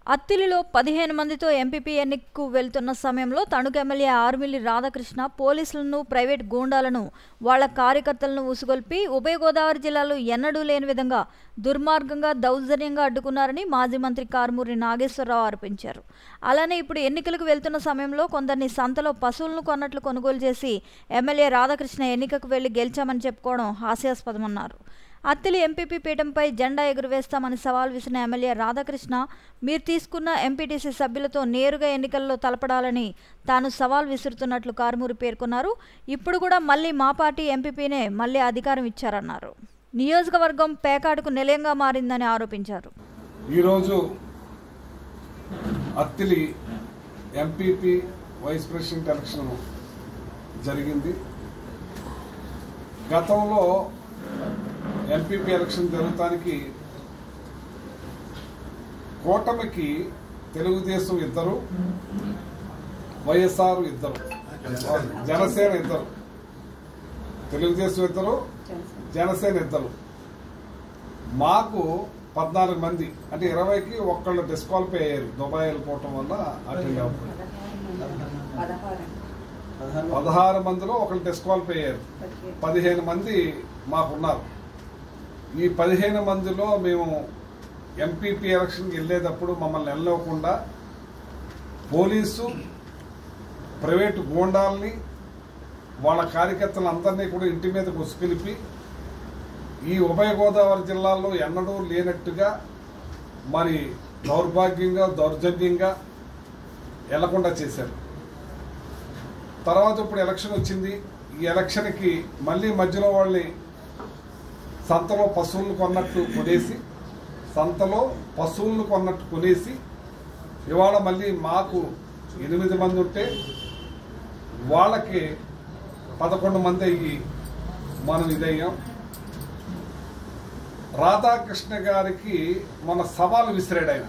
అత్తిలిలో 15 మందితో ఎంపీపీ ఎన్నికకు వెళ్తున్న సమయంలో తణుకు ఎమ్మెల్యే ఆర్మిల్లి రాధాకృష్ణ పోలీసులను, ప్రైవేట్ గూండాలను, వాళ్ల కార్యకర్తలను ఉసుగొల్పి ఉభయ గోదావరి జిల్లాలో ఎన్నడూ లేని విధంగా దుర్మార్గంగా, దౌర్జన్యంగా అడ్డుకున్నారని మాజీ మంత్రి కారుమూరి నాగేశ్వరరావు ఆరోపించారు. అలానే ఇప్పుడు ఎన్నికలకు వెళ్తున్న సమయంలో కొందరిని సంతలో పశువులను కొన్నట్లు కొనుగోలు చేసి ఎమ్మెల్యే రాధాకృష్ణ ఎన్నికకు వెళ్లి గెలిచామని చెప్పుకోవడం హాస్యాస్పదమన్నారు. అత్తిలి ఎంపీపీ పీఠంపై జెండా ఎగురవేస్తామని సవాల్ విసిన ఎమ్మెల్యే రాధాకృష్ణ, మీరు తీసుకున్న ఎంపీటీసీ సభ్యులతో నేరుగా ఎన్నికల్లో తలపడాలని తాను సవాల్ విసురుతున్నట్లు కారుమూరి పేర్కొన్నారు. ఇప్పుడు కూడా మళ్లీ మా పార్టీ ఎంపీపీనే మళ్లీ అధికారం ఇచ్చారన్నారు. నియోజకవర్గం పేకాడుకు నిలయంగా మారిందని ఆరోపించారు. ఈరోజు Attili MPP vice president election జరిగింది. గతంలో ఎంపీపీ ఎలక్షన్ జరగటానికి కూటమికి తెలుగుదేశం ఇద్దరు, వైఎస్ఆర్ ఇద్దరు, జనసేన ఇద్దరు, తెలుగుదేశం ఇద్దరు, జనసేన ఇద్దరు, మాకు 14 మంది అంటే 20కి ఒక్కళ్ళు డిస్క్వాలిఫై అయ్యారు. దుబాయ్ వెళ్ళిపోవటం వల్ల అటెండ్ అవ్వలేదు. 16 మందిలో ఒకళ్ళు డిస్క్వాలిఫై అయ్యారు. 15 మంది మాకున్నారు. ఈ 15 మందిలో మేము ఎంపీపీ ఎలక్షన్కి వెళ్ళేటప్పుడు మమ్మల్ని వెళ్ళకుండా పోలీసు, ప్రైవేటు గూండాలని, వాళ్ళ కార్యకర్తలందరినీ కూడా ఇంటి మీద ఉసుకొలిపి ఈ ఉభయ గోదావరి జిల్లాల్లో ఎన్నడూ లేనట్టుగా మరి దౌర్భాగ్యంగా, దౌర్జన్యంగా వెళ్లకుండా చేశారు. తర్వాత ఇప్పుడు ఎలక్షన్ వచ్చింది. ఈ ఎలక్షన్కి మళ్ళీ మధ్యలో వాళ్ళని సంతలో పశువులను కొనేసి ఇవాళ మళ్ళీ మాకు 8 మంది ఉంటే వాళ్ళకి 11 మంది అయ్యి మనం ఇదయ్యాం. రాధాకృష్ణ గారికి మన సవాలు విసిరాడు ఆయన.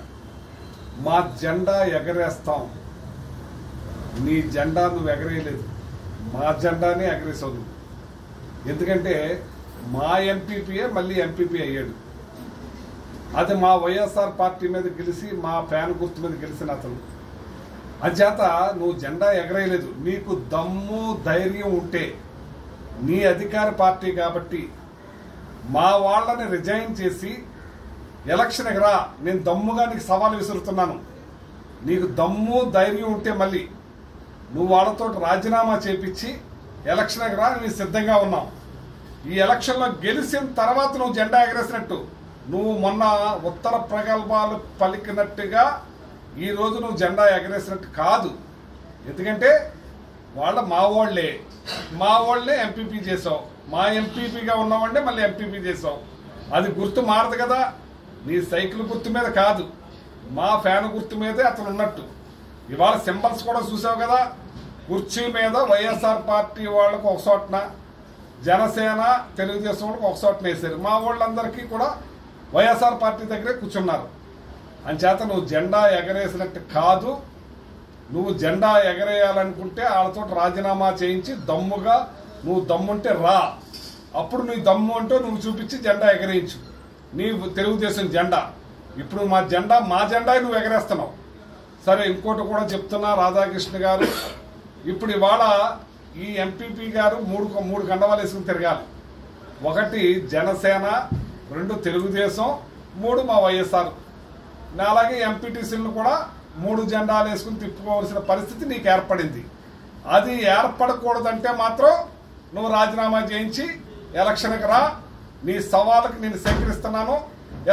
మా జెండా ఎగరేస్తాం. నీ జెండా నువ్వు ఎగరేయలేదు, మా జెండానే ఎగరేసావు. ఎందుకంటే మా ఎంపీపీయే మళ్ళీ ఎంపీపీ అయ్యాడు. అది మా వైఎస్ఆర్ పార్టీ మీద గెలిచి, మా ఫ్యాన్ గుర్తు మీద గెలిచిన అతను. అంచేత నువ్వు జెండా ఎగరేయలేదు. నీకు దమ్ము, ధైర్యం ఉంటే నీ అధికార పార్టీ కాబట్టి మా వాళ్ళని రిజైన్ చేసి ఎలక్షన్కి రా. నేను దమ్ముగా నీకు సవాలు విసురుతున్నాను. నీకు దమ్ము, ధైర్యం ఉంటే మళ్ళీ నువ్వు వాళ్ళతో రాజీనామా చేపించి ఎలక్షన్కి రా. నేను సిద్ధంగా ఉన్నావు. ఈ ఎలక్షన్లో గెలిచిన తర్వాత నువ్వు జెండా ఎగరేసినట్టు, నువ్వు మొన్న ఉత్తర ప్రగల్భాలు పలికినట్టుగా ఈ రోజు నువ్వు జెండా ఎగరేసినట్టు కాదు. ఎందుకంటే వాళ్ళ మా వాళ్ళే ఎంపీపీ చేసావు. మా ఎంపీపీగా ఉన్నవాడే మళ్ళీ ఎంపీపీ చేసావు. అది గుర్తు మారదు కదా. నీ సైకిల్ గుర్తు మీద కాదు, మా ఫ్యాన్ గుర్తు మీదే అతను ఉన్నట్టు. ఇవాళ సింబల్స్ కూడా చూసావు కదా. కుర్చీ మీద వైఎస్ఆర్ పార్టీ వాళ్ళకు ఒక చోటన, జనసేన, తెలుగుదేశం వాళ్ళకి ఒక చోటన వేశారు. మా వాళ్ళందరికీ కూడా వైఎస్ఆర్ పార్టీ దగ్గరే కూర్చున్నారు. అంచేత నువ్వు జెండా ఎగరేసినట్టు కాదు. నువ్వు జెండా ఎగరేయాలనుకుంటే వాళ్ళతో రాజీనామా చేయించి దమ్ముగా, నువ్వు దమ్ముంటే రా. అప్పుడు నీ దమ్ము అంటూ నువ్వు చూపించి జెండా ఎగరేయించు. నీ తెలుగుదేశం జెండా. ఇప్పుడు మా జెండా నువ్వు ఎగరేస్తున్నావు. సరే, ఇంకోటి కూడా చెప్తున్నా రాధాకృష్ణ గారు. ఇప్పుడు ఇవాళ ఈ ఎంపీపీ గారు మూడు కండవాలు వేసుకుని తిరగాలి. 1 జనసేన, 2 తెలుగుదేశం, 3 మా వైఎస్ఆర్. అలాగే ఎంపీటీసీలను కూడా 3 జెండాలు వేసుకుని తిప్పుకోవాల్సిన పరిస్థితి నీకు ఏర్పడింది. అది ఏర్పడకూడదంటే మాత్రం నువ్వు రాజీనామా చేయించి ఎలక్షన్కి రా. నీ సవాళ్ళకి నేను స్వీకరిస్తున్నాను.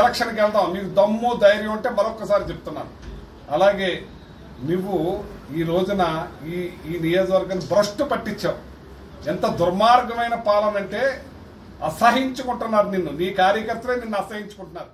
ఎలక్షన్కి వెళ్దాం. నీకు దమ్ము, ధైర్యం ఉంటే మరొకసారి చెప్తున్నాను. అలాగే నువ్వు ఈ రోజున ఈ నియోజకవర్గాన్ని భ్రష్టు పట్టించావు. ఎంత దుర్మార్గమైన పాలన అంటే అసహించుకుంటున్నారు నిన్ను. నీ కార్యకర్తలే నిన్ను అసహించుకుంటున్నారు.